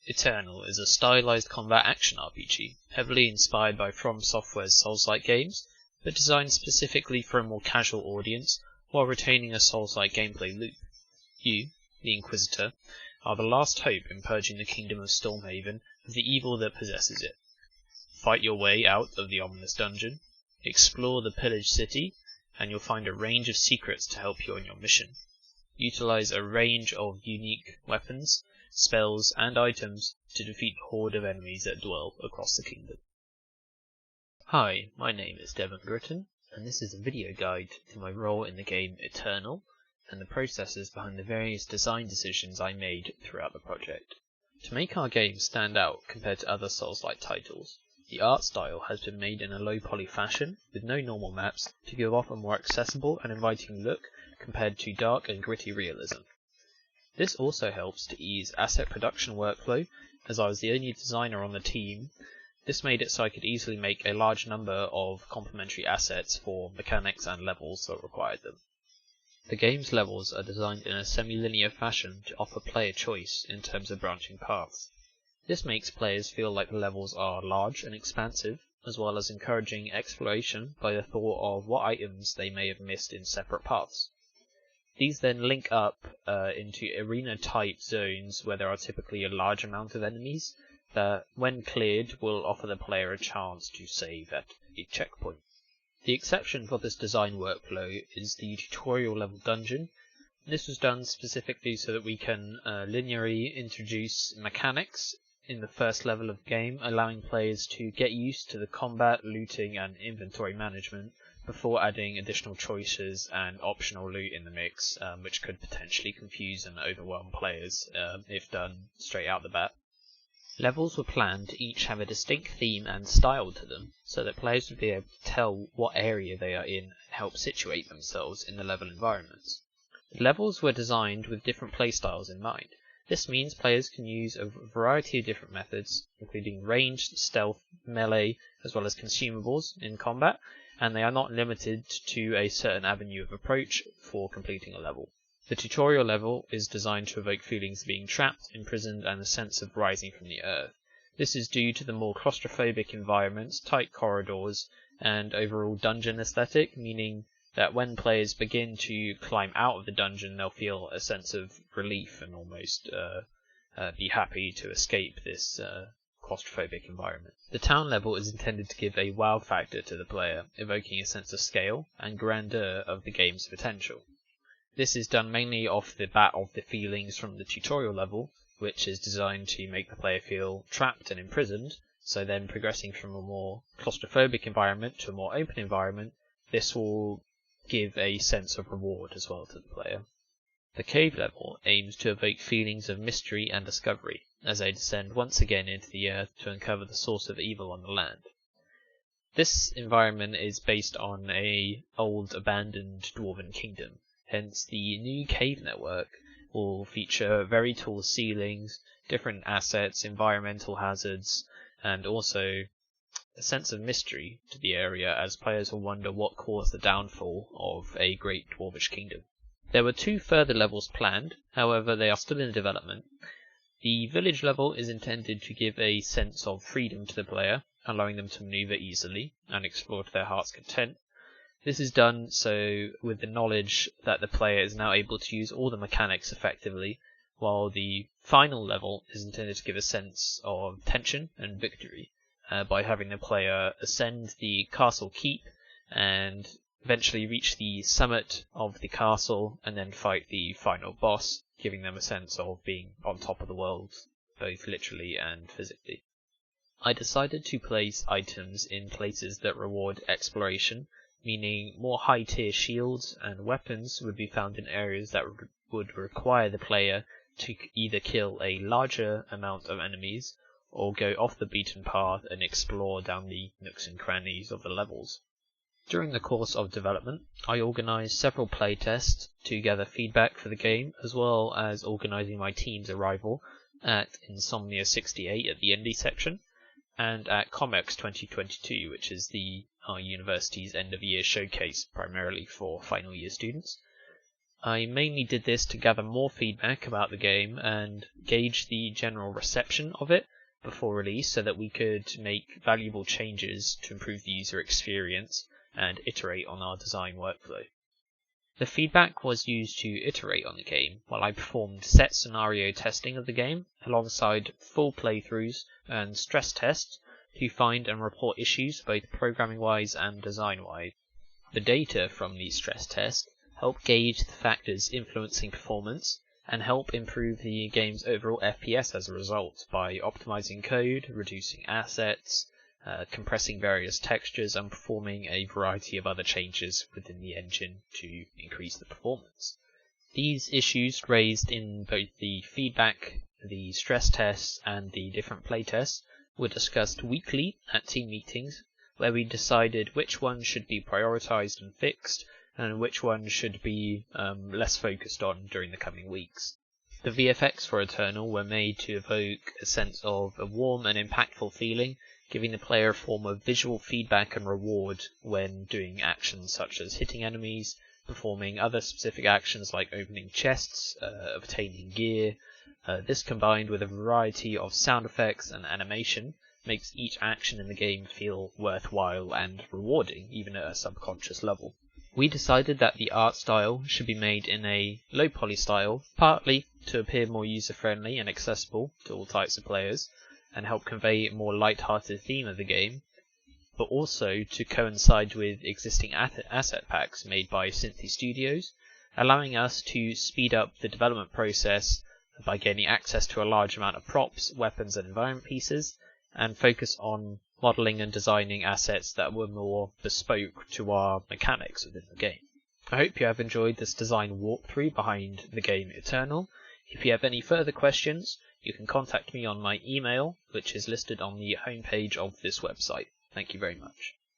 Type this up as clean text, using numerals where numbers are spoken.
Eternal is a stylized combat action RPG, heavily inspired by From Software's Souls-like games, but designed specifically for a more casual audience while retaining a Souls-like gameplay loop. You, the Inquisitor, are the last hope in purging the kingdom of Stormhaven of the evil that possesses it. Fight your way out of the ominous dungeon, explore the pillaged city, and you'll find a range of secrets to help you on your mission. Utilize a range of unique weapons, spells, and items to defeat the horde of enemies that dwell across the kingdom. Hi, my name is Devon Gritton, and this is a video guide to my role in the game Eternal, and the processes behind the various design decisions I made throughout the project. To make our game stand out compared to other Souls-like titles, the art style has been made in a low-poly fashion, with no normal maps, to give off a more accessible and inviting look compared to dark and gritty realism. This also helps to ease asset production workflow, as I was the only designer on the team. This made it so I could easily make a large number of complementary assets for mechanics and levels that required them. The game's levels are designed in a semi-linear fashion to offer player choice in terms of branching paths. This makes players feel like the levels are large and expansive, as well as encouraging exploration by the thought of what items they may have missed in separate paths. These then link up into arena-type zones where there are typically a large amount of enemies that, when cleared, will offer the player a chance to save at a checkpoint. The exception for this design workflow is the tutorial level dungeon. This was done specifically so that we can linearly introduce mechanics in the first level of the game, allowing players to get used to the combat, looting, and inventory management before adding additional choices and optional loot in the mix, which could potentially confuse and overwhelm players if done straight out the bat. Levels were planned to each have a distinct theme and style to them, so that players would be able to tell what area they are in and help situate themselves in the level environments. The levels were designed with different playstyles in mind. This means players can use a variety of different methods, including ranged, stealth, melee, as well as consumables in combat, and they are not limited to a certain avenue of approach for completing a level. The tutorial level is designed to evoke feelings of being trapped, imprisoned, and a sense of rising from the earth. This is due to the more claustrophobic environments, tight corridors, and overall dungeon aesthetic, meaning that when players begin to climb out of the dungeon, they'll feel a sense of relief and almost be happy to escape this claustrophobic environment. The town level is intended to give a wow factor to the player, evoking a sense of scale and grandeur of the game's potential. This is done mainly off the bat of the feelings from the tutorial level, which is designed to make the player feel trapped and imprisoned, so then progressing from a more claustrophobic environment to a more open environment, this will give a sense of reward as well to the player. The cave level aims to evoke feelings of mystery and discovery, as they descend once again into the earth to uncover the source of evil on the land. This environment is based on an old abandoned dwarven kingdom, hence the new cave network will feature very tall ceilings, different assets, environmental hazards, and also a sense of mystery to the area as players will wonder what caused the downfall of a great dwarvish kingdom. There were 2 further levels planned, however they are still in development. The village level is intended to give a sense of freedom to the player, allowing them to maneuver easily and explore to their heart's content. This is done so with the knowledge that the player is now able to use all the mechanics effectively, while the final level is intended to give a sense of tension and victory, by having the player ascend the castle keep and eventually reach the summit of the castle and then fight the final boss, giving them a sense of being on top of the world, both literally and physically. I decided to place items in places that reward exploration, meaning more high-tier shields and weapons would be found in areas that would require the player to either kill a larger amount of enemies or go off the beaten path and explore down the nooks and crannies of the levels. During the course of development, I organised several playtests to gather feedback for the game, as well as organising my team's arrival at Insomnia 68 at the indie section, and at Comex 2022, which is our university's end-of-year showcase primarily for final year students. I mainly did this to gather more feedback about the game and gauge the general reception of it before release so that we could make valuable changes to improve the user experience and iterate on our design workflow. The feedback was used to iterate on the game while I performed set scenario testing of the game alongside full playthroughs and stress tests to find and report issues both programming wise and design wise. The data from these stress tests help gauge the factors influencing performance and help improve the game's overall FPS as a result by optimizing code, reducing assets, compressing various textures, and performing a variety of other changes within the engine to increase the performance. These issues raised in both the feedback, the stress tests, and the different playtests were discussed weekly at team meetings, where we decided which ones should be prioritized and fixed, and which ones should be less focused on during the coming weeks. The VFX for Eternal were made to evoke a sense of a warm and impactful feeling, giving the player a form of visual feedback and reward when doing actions such as hitting enemies, performing other specific actions like opening chests, obtaining gear. This combined with a variety of sound effects and animation makes each action in the game feel worthwhile and rewarding, even at a subconscious level. We decided that the art style should be made in a low poly style, partly to appear more user-friendly and accessible to all types of players, and help convey a more light-hearted theme of the game, but also to coincide with existing asset packs made by Synthie Studios, allowing us to speed up the development process by gaining access to a large amount of props, weapons and environment pieces, and focus on modeling and designing assets that were more bespoke to our mechanics within the game. I hope you have enjoyed this design walkthrough behind the game Eternal. If you have any further questions, you can contact me on my email, which is listed on the homepage of this website. Thank you very much.